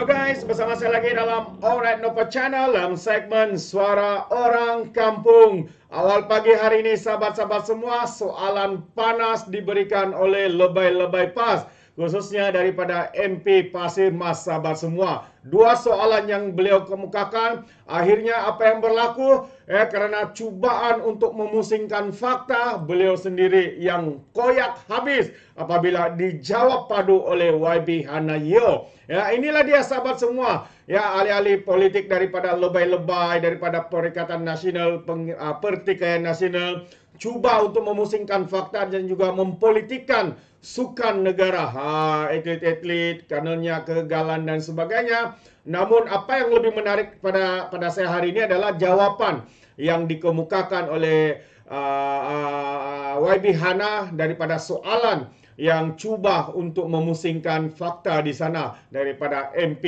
Halo guys, bersama saya lagi dalam Alright Nova Channel dalam segmen Suara Orang Kampung. Awal pagi hari ini sahabat-sahabat semua, soalan panas diberikan oleh Lebay-Lebay PAS, khususnya daripada MP Pasir Mas sahabat semua. Dua soalan yang beliau kemukakan, akhirnya apa yang berlaku? Kerana cubaan untuk memusingkan fakta, beliau sendiri yang koyak habis apabila dijawab padu oleh YB Hanayo. Ya, inilah dia sahabat semua. Ya, ahli-ahli politik daripada lebay-lebay, daripada Perikatan Nasional, Pertikaian Nasional, cuba untuk memusingkan fakta dan juga mempolitikkan sukan negara. Atlet-atlet, kanonnya kegagalan dan sebagainya. Namun apa yang lebih menarik pada saya hari ini adalah jawapan yang dikemukakan oleh YB Hana daripada soalan yang cuba untuk memusingkan fakta di sana daripada MP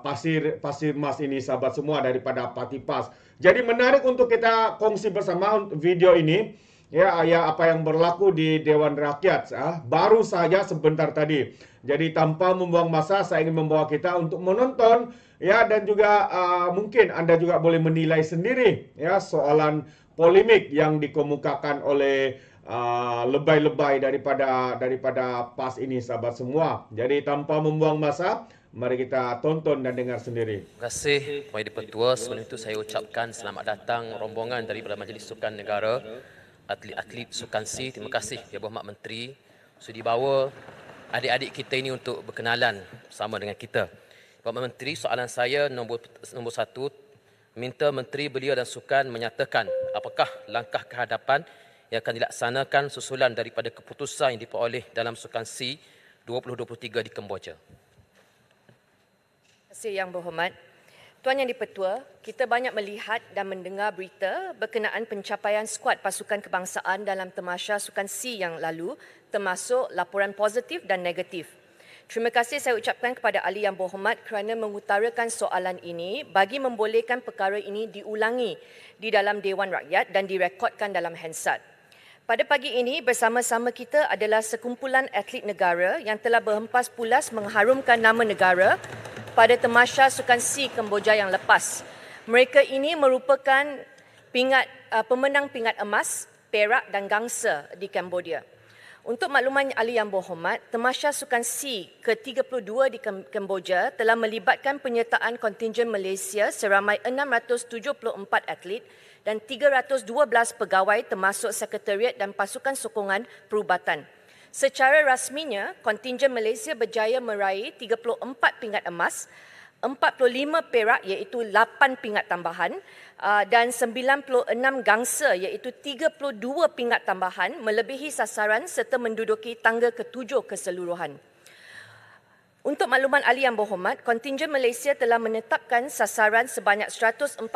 Pasir Mas ini sahabat semua daripada Parti PAS. Jadi menarik untuk kita kongsi bersama video ini. Ya, apa yang berlaku di Dewan Rakyat baru saja sebentar tadi. Jadi tanpa membuang masa, saya ingin membawa kita untuk menonton ya, dan juga mungkin Anda juga boleh menilai sendiri ya soalan polemik yang dikemukakan oleh lebay-lebay daripada PAS ini sahabat semua. Jadi tanpa membuang masa, mari kita tonton dan dengar sendiri. Terima kasih Kepada Petua. Sebelum itu saya ucapkan selamat datang rombongan daripada Majlis Sukan Negara, atlet-atlet Sukan C. Terima kasih Ya Berhormat Menteri sudi bawa adik-adik kita ini untuk berkenalan bersama dengan kita. Berhormat Menteri, soalan saya nombor satu, minta Menteri Belia dan Sukan menyatakan apakah langkah kehadapan yang akan dilaksanakan susulan daripada keputusan yang diperoleh dalam Sukan C 2023 di Kemboja. Terima kasih Yang Berhormat. Tuan Yang di-Pertua, kita banyak melihat dan mendengar berita berkenaan pencapaian skuad pasukan kebangsaan dalam Tamasya Sukan C yang lalu, termasuk laporan positif dan negatif. Terima kasih saya ucapkan kepada Ahli Yang Berhormat kerana mengutarakan soalan ini bagi membolehkan perkara ini diulangi di dalam Dewan Rakyat dan direkodkan dalam Hansard. Pada pagi ini bersama-sama kita adalah sekumpulan atlet negara yang telah berhempas pulas mengharumkan nama negara pada Tamasya Sukan C Kemboja yang lepas. Mereka ini merupakan pemenang pingat emas, perak dan gangsa di Cambodia. Untuk makluman Ahli Yang Berhormat, Tamasya Sukan C ke-32 di Kemboja telah melibatkan penyertaan kontingen Malaysia seramai 674 atlet dan 312 pegawai termasuk sekretariat dan pasukan sokongan perubatan. Secara rasminya, kontingen Malaysia berjaya meraih 34 pingat emas, 45 perak iaitu 8 pingat tambahan dan 96 gangsa iaitu 32 pingat tambahan melebihi sasaran serta menduduki tangga ke-7 keseluruhan. Untuk makluman Ahli Yang Berhormat, kontingen Malaysia telah menetapkan sasaran sebanyak 141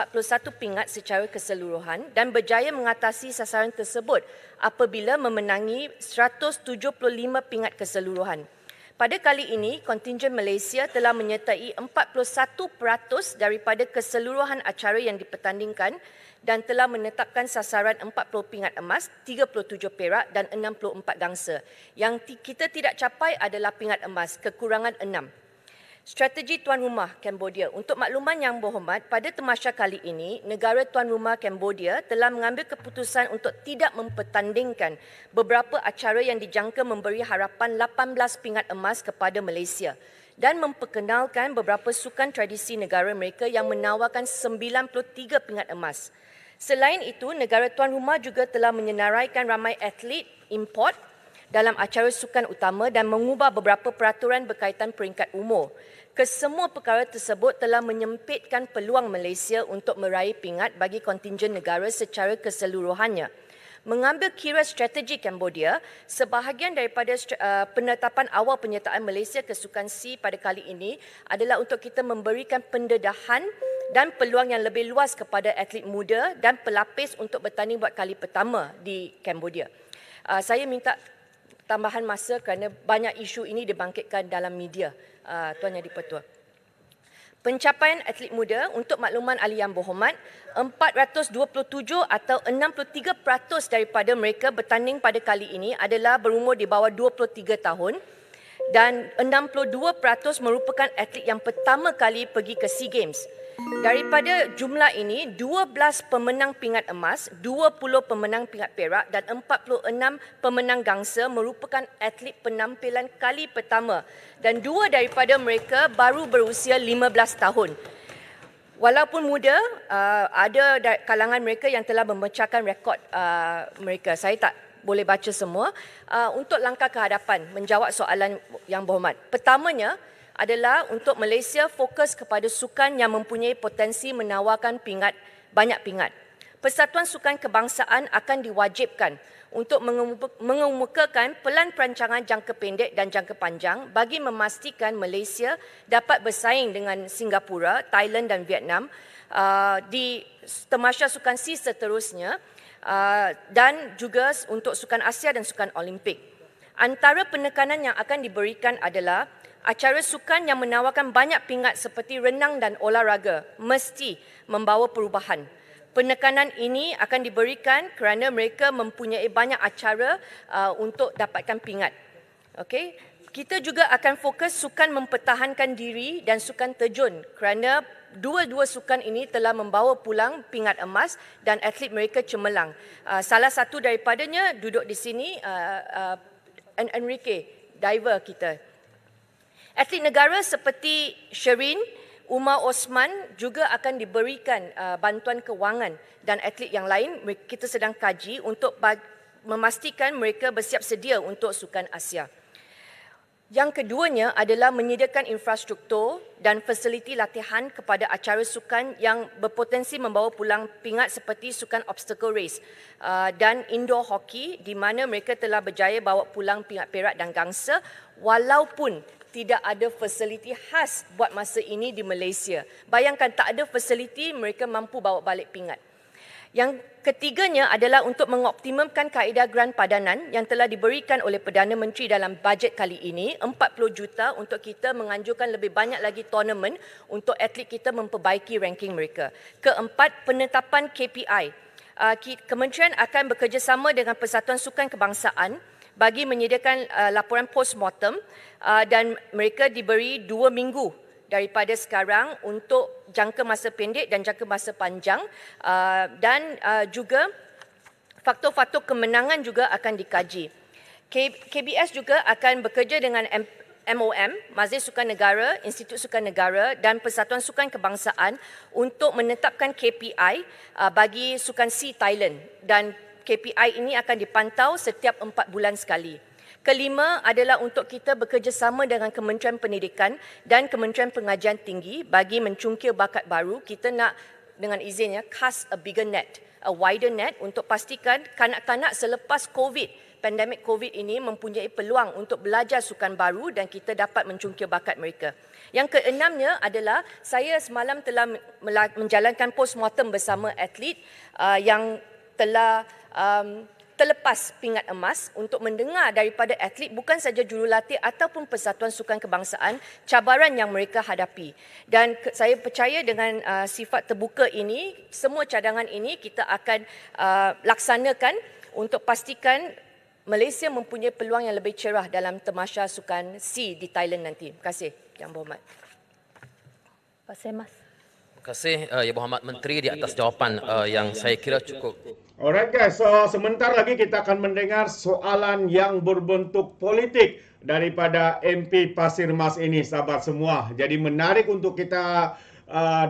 pingat secara keseluruhan dan berjaya mengatasi sasaran tersebut apabila memenangi 175 pingat keseluruhan. Pada kali ini, kontingen Malaysia telah menyertai 41% daripada keseluruhan acara yang dipertandingkan dan telah menetapkan sasaran 40 pingat emas, 37 perak dan 64 gangsa. Yang kita tidak capai adalah pingat emas, kekurangan 6. Strategi tuan rumah Cambodia. Untuk makluman Yang Berhormat, pada Tamasya kali ini, negara tuan rumah Cambodia telah mengambil keputusan untuk tidak mempertandingkan beberapa acara yang dijangka memberi harapan 18 pingat emas kepada Malaysia dan memperkenalkan beberapa sukan tradisi negara mereka yang menawarkan 93 pingat emas. Selain itu, negara tuan rumah juga telah menyenaraikan ramai atlet import dalam acara sukan utama dan mengubah beberapa peraturan berkaitan peringkat umur. Kesemua perkara tersebut telah menyempitkan peluang Malaysia untuk meraih pingat bagi kontingen negara secara keseluruhannya. Mengambil kira strategi Cambodia, sebahagian daripada penetapan awal penyertaan Malaysia ke Sukan C pada kali ini adalah untuk kita memberikan pendedahan dan peluang yang lebih luas kepada atlet muda dan pelapis untuk bertanding buat kali pertama di Cambodia. Saya minta tambahan masa kerana banyak isu ini dibangkitkan dalam media, Tuan Yang di-Pertua. Pencapaian atlet muda, untuk makluman Ahli Yang Berhormat, 427 atau 63% daripada mereka bertanding pada kali ini adalah berumur di bawah 23 tahun dan 62% merupakan atlet yang pertama kali pergi ke SEA Games. Daripada jumlah ini, 12 pemenang pingat emas, 20 pemenang pingat perak dan 46 pemenang gangsa merupakan atlet penampilan kali pertama dan 2 daripada mereka baru berusia 15 tahun. Walaupun muda, ada kalangan mereka yang telah memecahkan rekod mereka. Saya tak boleh baca semua. Untuk langkah ke hadapan, menjawab soalan yang berhormat. Pertamanya adalah untuk Malaysia fokus kepada sukan yang mempunyai potensi menawarkan banyak pingat. Persatuan Sukan Kebangsaan akan diwajibkan untuk mengemukakan pelan perancangan jangka pendek dan jangka panjang bagi memastikan Malaysia dapat bersaing dengan Singapura, Thailand dan Vietnam di Tamasya Sukan SEA seterusnya dan juga untuk Sukan Asia dan Sukan Olimpik. Antara penekanan yang akan diberikan adalah acara sukan yang menawarkan banyak pingat seperti renang dan olahraga mesti membawa perubahan. Penekanan ini akan diberikan kerana mereka mempunyai banyak acara untuk dapatkan pingat. Okey, kita juga akan fokus sukan mempertahankan diri dan sukan terjun kerana dua-dua sukan ini telah membawa pulang pingat emas dan atlet mereka cemerlang. Salah satu daripadanya duduk di sini, Enrique, diver kita. Atlet negara seperti Sherin, Umar Osman juga akan diberikan bantuan kewangan dan atlet yang lain kita sedang kaji untuk memastikan mereka bersiap sedia untuk Sukan Asia. Yang keduanya adalah menyediakan infrastruktur dan fasiliti latihan kepada acara sukan yang berpotensi membawa pulang pingat seperti sukan obstacle race dan indoor hockey di mana mereka telah berjaya bawa pulang pingat perak dan gangsa walaupun tidak ada fasiliti khas buat masa ini di Malaysia. Bayangkan tak ada fasiliti, mereka mampu bawa balik pingat. Yang ketiganya adalah untuk mengoptimumkan kaedah grant padanan yang telah diberikan oleh Perdana Menteri dalam bajet kali ini, 40 juta untuk kita menganjurkan lebih banyak lagi tournament untuk atlet kita memperbaiki ranking mereka. Keempat, penetapan KPI. Kementerian akan bekerjasama dengan Persatuan Sukan Kebangsaan bagi menyediakan laporan post-mortem dan mereka diberi 2 minggu daripada sekarang untuk jangka masa pendek dan jangka masa panjang dan juga faktor-faktor kemenangan juga akan dikaji. KBS juga akan bekerja dengan MOM, Majlis Sukan Negara, Institut Sukan Negara dan Persatuan Sukan Kebangsaan untuk menetapkan KPI bagi Sukan SEA Thailand dan KPI ini akan dipantau setiap 4 bulan sekali. Kelima adalah untuk kita bekerjasama dengan Kementerian Pendidikan dan Kementerian Pengajian Tinggi bagi mencungkil bakat baru. Kita nak dengan izinnya cast a bigger net, a wider net untuk pastikan kanak-kanak selepas pandemik COVID ini mempunyai peluang untuk belajar sukan baru dan kita dapat mencungkil bakat mereka. Yang keenamnya adalah saya semalam telah menjalankan post-mortem bersama atlet yang telah terlepas pingat emas untuk mendengar daripada atlet bukan saja jurulatih ataupun Persatuan Sukan Kebangsaan cabaran yang mereka hadapi. Dan saya percaya dengan sifat terbuka ini, semua cadangan ini kita akan laksanakan untuk pastikan Malaysia mempunyai peluang yang lebih cerah dalam Tamasya Sukan SEA di Thailand nanti. Terima kasih, Yang Berhormat. Pak Semas. Terima kasih Yang Berhormat Menteri di atas jawapan yang saya kira cukup. Alright guys, so sebentar lagi kita akan mendengar soalan yang berbentuk politik daripada MP Pasir Mas ini, sahabat semua. Jadi menarik untuk kita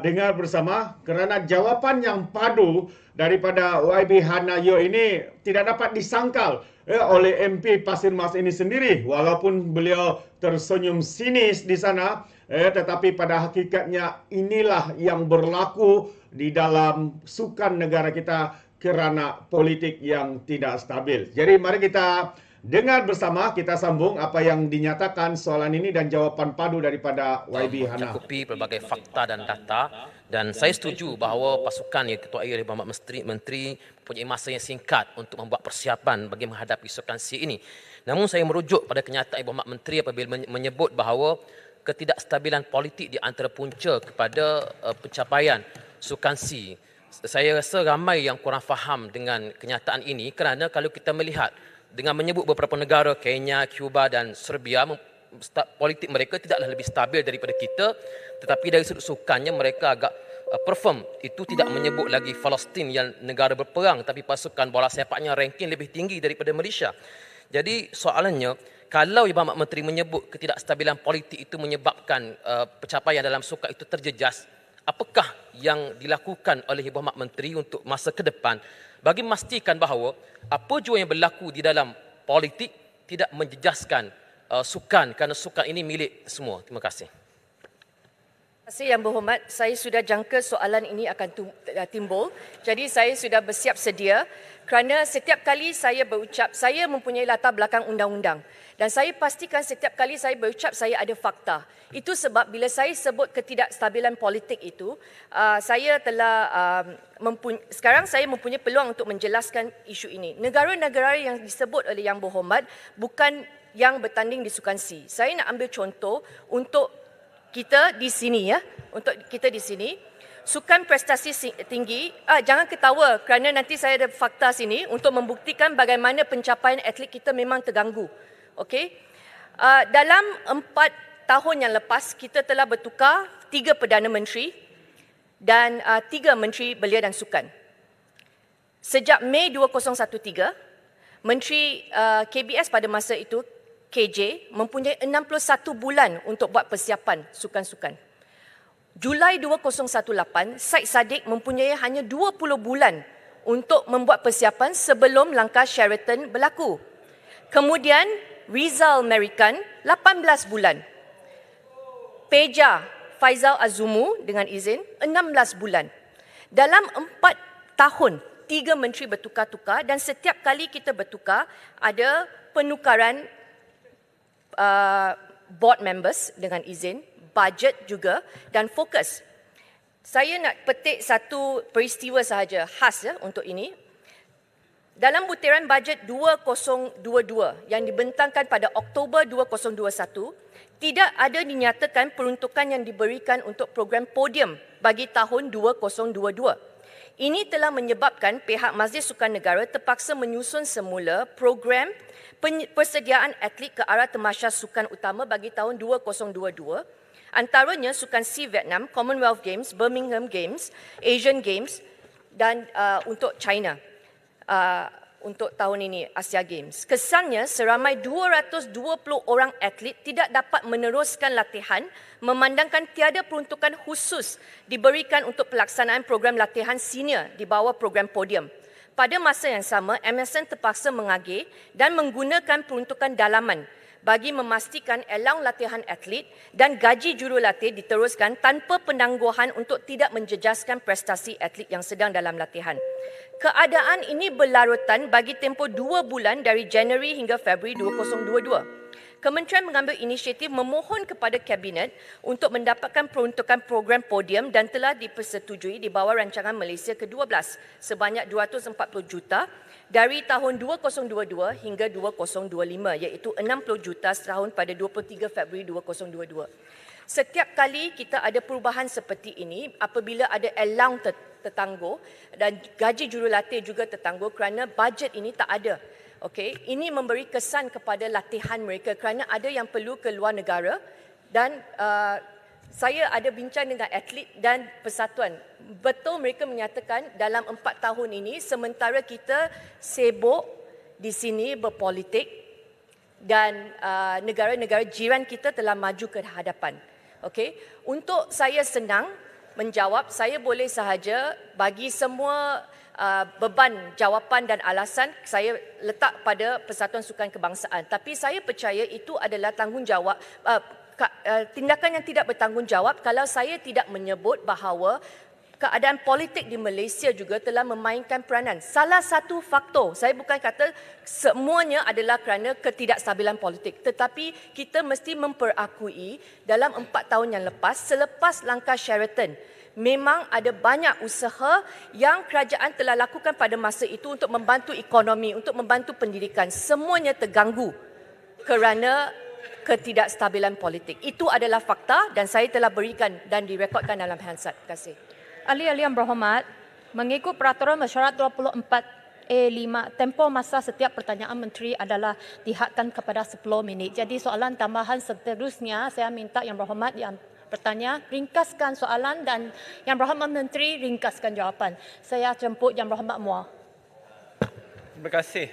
dengar bersama kerana jawapan yang padu daripada YB Hanayo ini tidak dapat disangkal oleh MP Pasir Mas ini sendiri. Walaupun beliau tersenyum sinis di sana, tetapi pada hakikatnya inilah yang berlaku di dalam sukan negara kita kerana politik yang tidak stabil. Jadi mari kita dengar bersama, kita sambung apa yang dinyatakan soalan ini dan jawapan padu daripada YB Hana. Mencakupi pelbagai fakta dan data dan saya setuju bahawa pasukan yang Ketua Air Berhormat Menteri mempunyai masa yang singkat untuk membuat persiapan bagi menghadapi sukan SEA ini. Namun saya merujuk pada kenyataan Ibu Berhormat Menteri apabila menyebut bahawa ketidakstabilan politik di antara punca kepada pencapaian sukan SEA. Saya rasa ramai yang kurang faham dengan kenyataan ini kerana kalau kita melihat dengan menyebut beberapa negara, Kenya, Cuba dan Serbia politik mereka tidaklah lebih stabil daripada kita, tetapi dari sudut sukannya mereka agak perform. Itu tidak menyebut lagi Palestin yang negara berperang, tapi pasukan bola sepaknya ranking lebih tinggi daripada Malaysia. Jadi soalannya, kalau Ibu Ahmad Menteri menyebut ketidakstabilan politik itu menyebabkan pencapaian dalam sukan itu terjejas, apakah yang dilakukan oleh Ibu Ahmad Menteri untuk masa ke depan bagi memastikan bahawa apa jua yang berlaku di dalam politik tidak menjejaskan sukan, kerana sukan ini milik semua. Terima kasih. Terima kasih Yang Berhormat. Saya sudah jangka soalan ini akan timbul. Jadi saya sudah bersiap sedia kerana setiap kali saya berucap, saya mempunyai latar belakang undang-undang. Dan saya pastikan setiap kali saya berucap, saya ada fakta. Itu sebab bila saya sebut ketidakstabilan politik itu, saya telah sekarang saya mempunyai peluang untuk menjelaskan isu ini. Negara-negara yang disebut oleh Yang Berhormat bukan yang bertanding di Sukan C. Saya nak ambil contoh untuk kita di sini ya, untuk kita di sini. Sukan prestasi tinggi, jangan ketawa kerana nanti saya ada fakta sini untuk membuktikan bagaimana pencapaian atlet kita memang terganggu. Okey. Dalam 4 tahun yang lepas kita telah bertukar 3 Perdana Menteri dan 3 Menteri Belia dan Sukan. Sejak Mei 2013, Menteri KBS pada masa itu, KJ, mempunyai 61 bulan untuk buat persiapan sukan-sukan. Julai 2018, Syed Saddiq mempunyai hanya 20 bulan untuk membuat persiapan sebelum langkah Sheraton berlaku. Kemudian Rizal Merican 18 bulan. Peja Faizal Azumu dengan izin 16 bulan. Dalam 4 tahun 3 menteri bertukar-tukar dan setiap kali kita bertukar ada penukaran board members dengan izin, budget juga dan fokus. Saya nak petik satu peristiwa sahaja khas ya untuk ini. Dalam butiran bajet 2022 yang dibentangkan pada Oktober 2021, tidak ada dinyatakan peruntukan yang diberikan untuk program podium bagi tahun 2022. Ini telah menyebabkan pihak Majlis Sukan Negara terpaksa menyusun semula program persediaan atlet ke arah tamasya sukan utama bagi tahun 2022, antaranya Sukan C Vietnam, Commonwealth Games, Birmingham Games, Asian Games dan untuk China. Untuk tahun ini Asia Games. Kesannya seramai 220 orang atlet tidak dapat meneruskan latihan memandangkan tiada peruntukan khusus diberikan untuk pelaksanaan program latihan senior di bawah program podium. Pada masa yang sama, MSN terpaksa mengagih dan menggunakan peruntukan dalaman bagi memastikan elang latihan atlet dan gaji jurulatih diteruskan tanpa penangguhan untuk tidak menjejaskan prestasi atlet yang sedang dalam latihan. Keadaan ini berlarutan bagi tempoh 2 bulan dari Januari hingga Februari 2022. Kementerian mengambil inisiatif memohon kepada Kabinet untuk mendapatkan peruntukan program podium dan telah dipersetujui di bawah rancangan Malaysia ke-12 sebanyak 240 juta dari tahun 2022 hingga 2025 iaitu 60 juta setahun pada 23 Februari 2022. Setiap kali kita ada perubahan seperti ini apabila ada elang tertangguh dan gaji jurulatih juga tertangguh kerana bajet ini tak ada. Okey, ini memberi kesan kepada latihan mereka kerana ada yang perlu ke luar negara dan saya ada bincang dengan atlet dan persatuan. Betul mereka menyatakan dalam 4 tahun ini sementara kita sibuk di sini berpolitik dan negara-negara jiran kita telah maju ke hadapan. Okey, untuk saya senang menjawab, saya boleh sahaja bagi semua beban jawapan dan alasan saya letak pada Persatuan Sukan Kebangsaan. Tapi saya percaya itu adalah tanggungjawab tindakan yang tidak bertanggungjawab kalau saya tidak menyebut bahawa keadaan politik di Malaysia juga telah memainkan peranan. Salah satu faktor, saya bukan kata semuanya adalah kerana ketidakstabilan politik, tetapi kita mesti memperakui dalam 4 tahun yang lepas selepas langkah Sheraton, memang ada banyak usaha yang kerajaan telah lakukan pada masa itu untuk membantu ekonomi, untuk membantu pendidikan. Semuanya terganggu kerana ketidakstabilan politik. Itu adalah fakta dan saya telah berikan dan direkodkan dalam Hansard. Terima kasih. Ahli-ahli yang berhormat, mengikut Peraturan Mesyuarat 24 A5, tempoh masa setiap pertanyaan menteri adalah dihadkan kepada 10 minit. Jadi soalan tambahan seterusnya, saya minta Yang Berhormat yang bertanya ringkaskan soalan dan Yang Berhormat Menteri ringkaskan jawapan. Saya jemput Yang Berhormat Muar. Terima kasih.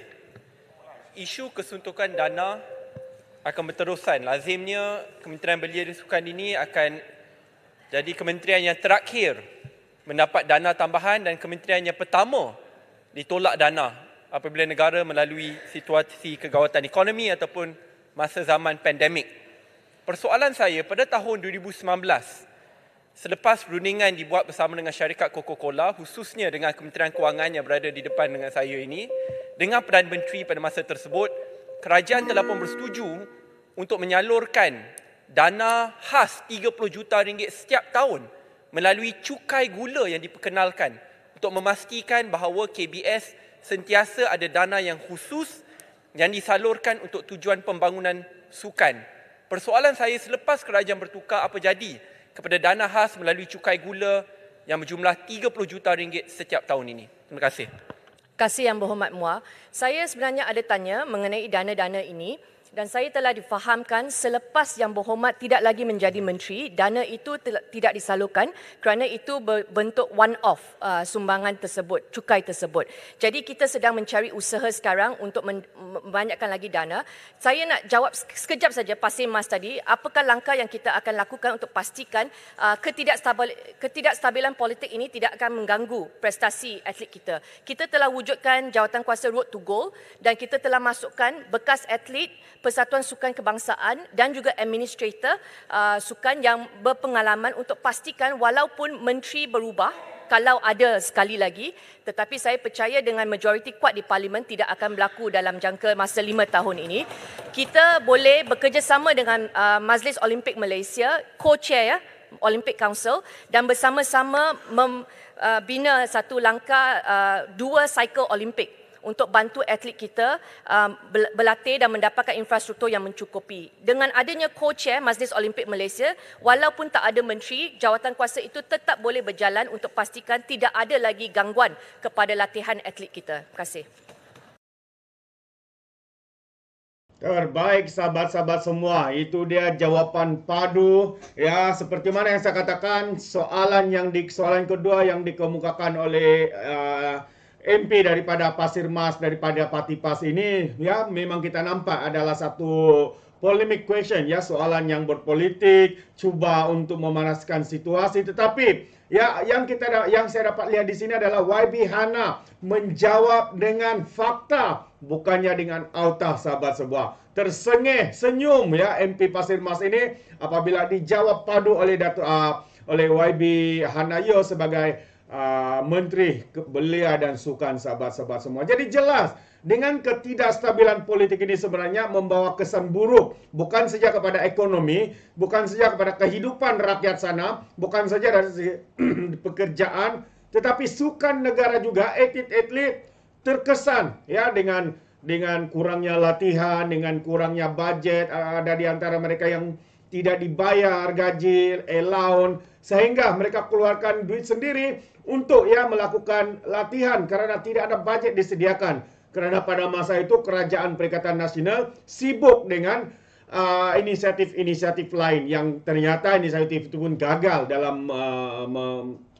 Isu kesuntukan dana akan berterusan. Lazimnya Kementerian Belia dan Sukan ini akan jadi kementerian yang terakhir mendapat dana tambahan dan kementerian yang pertama ditolak dana apabila negara melalui situasi kegawatan ekonomi ataupun masa zaman pandemik. Persoalan saya, pada tahun 2019, selepas perundingan dibuat bersama dengan syarikat Coca-Cola, khususnya dengan Kementerian Kewangan yang berada di depan dengan saya ini, dengan Perdana Menteri pada masa tersebut, kerajaan telah pun bersetuju untuk menyalurkan dana khas RM30 juta setiap tahun melalui cukai gula yang diperkenalkan untuk memastikan bahawa KBS sentiasa ada dana yang khusus yang disalurkan untuk tujuan pembangunan sukan. Persoalan saya, selepas kerajaan bertukar, apa jadi kepada dana khas melalui cukai gula yang berjumlah RM30 juta setiap tahun ini? Terima kasih. Terima kasih Yang Berhormat Muar. Saya sebenarnya ada tanya mengenai dana-dana ini. Dan saya telah difahamkan selepas Yang Berhormat tidak lagi menjadi menteri, dana itu tidak disalurkan kerana itu berbentuk one-off sumbangan tersebut, cukai tersebut. Jadi kita sedang mencari usaha sekarang untuk membanyakkan lagi dana. Saya nak jawab sekejap saja Pasir Mas tadi, apakah langkah yang kita akan lakukan untuk pastikan ketidakstabilan politik ini tidak akan mengganggu prestasi atlet kita. Kita telah wujudkan Jawatankuasa Road to Gold dan kita telah masukkan bekas atlet Persatuan Sukan Kebangsaan dan juga administrator sukan yang berpengalaman untuk pastikan walaupun menteri berubah, kalau ada sekali lagi, tetapi saya percaya dengan majoriti kuat di Parlimen tidak akan berlaku dalam jangka masa 5 tahun ini. Kita boleh bekerjasama dengan Majlis Olimpik Malaysia, co-chair Olympic Council dan bersama-sama membina satu langkah 2 cycle Olimpik untuk bantu atlet kita berlatih dan mendapatkan infrastruktur yang mencukupi. Dengan adanya co-chair Majlis Olimpik Malaysia, walaupun tak ada menteri, jawatankuasa itu tetap boleh berjalan untuk pastikan tidak ada lagi gangguan kepada latihan atlet kita. Terima kasih. Terbaik sahabat-sahabat semua, itu dia jawapan padu. Ya, seperti mana yang saya katakan, soalan kedua yang dikemukakan oleh MP daripada Pasir Mas, daripada Parti PAS ini, ya memang kita nampak adalah satu polemic question, ya, soalan yang berpolitik, cuba untuk memanaskan situasi. Tetapi ya yang saya dapat lihat di sini adalah YB Hana menjawab dengan fakta, bukannya dengan autah, sahabat semua. Tersengih senyum ya MP Pasir Mas ini apabila dijawab padu oleh YB Hanayo sebagai Menteri Belia dan Sukan, sahabat-sahabat semua. Jadi jelas, dengan ketidakstabilan politik ini sebenarnya membawa kesan buruk, bukan saja kepada ekonomi, bukan saja kepada kehidupan rakyat sana, bukan saja dari segi pekerjaan, tetapi sukan negara juga, atlet-atlet terkesan ya dengan kurangnya latihan, dengan kurangnya budget. Ada di antara mereka yang tidak dibayar gaji, allowance, sehingga mereka keluarkan duit sendiri untuk ya melakukan latihan karena tidak ada budget disediakan. Karena pada masa itu Kerajaan Perikatan Nasional sibuk dengan inisiatif-inisiatif lain yang ternyata inisiatif itu pun gagal dalam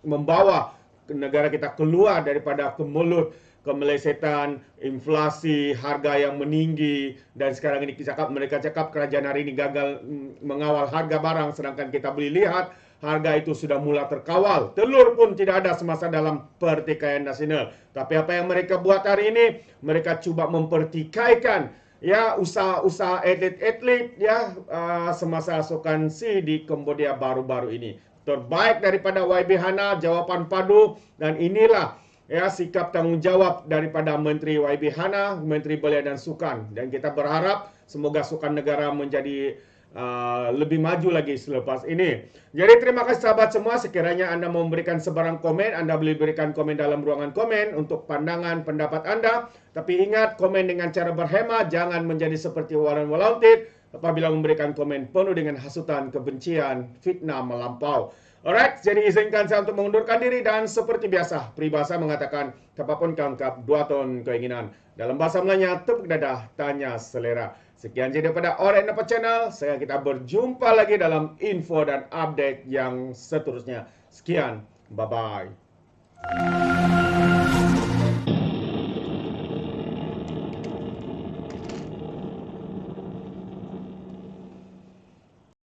membawa negara kita keluar daripada kemelut kemelesetan, inflasi, harga yang meninggi, dan sekarang ini mereka cakap kerajaan hari ini gagal mengawal harga barang, sedangkan kita boleh lihat harga itu sudah mula terkawal. Telur pun tidak ada semasa dalam pertikaian nasional. Tapi apa yang mereka buat hari ini, mereka cuba mempertikaikan ya usaha-usaha atlet-atlet ya semasa Sukan C di Kambodia baru-baru ini. Terbaik daripada YB Hana, jawapan padu, dan inilah ya sikap tanggungjawab daripada Menteri YB Hana, Menteri Belia dan Sukan. Dan kita berharap semoga sukan negara menjadi lebih maju lagi selepas ini. Jadi terima kasih sahabat semua. Sekiranya anda memberikan sebarang komen, anda boleh berikan komen dalam ruangan komen untuk pandangan pendapat anda. Tapi ingat, komen dengan cara berhemat, jangan menjadi seperti Warren Walaupun apabila memberikan komen penuh dengan hasutan, kebencian, fitnah melampau. Alright, jadi izinkan saya untuk mengundurkan diri dan seperti biasa, peribahasa mengatakan kapapun kangkap dua ton keinginan. Dalam bahasa Melayu, tepuk dadah, tanya selera. Sekian je daripada Alright Napa Channel. Kita berjumpa lagi dalam info dan update yang seterusnya. Sekian, bye-bye.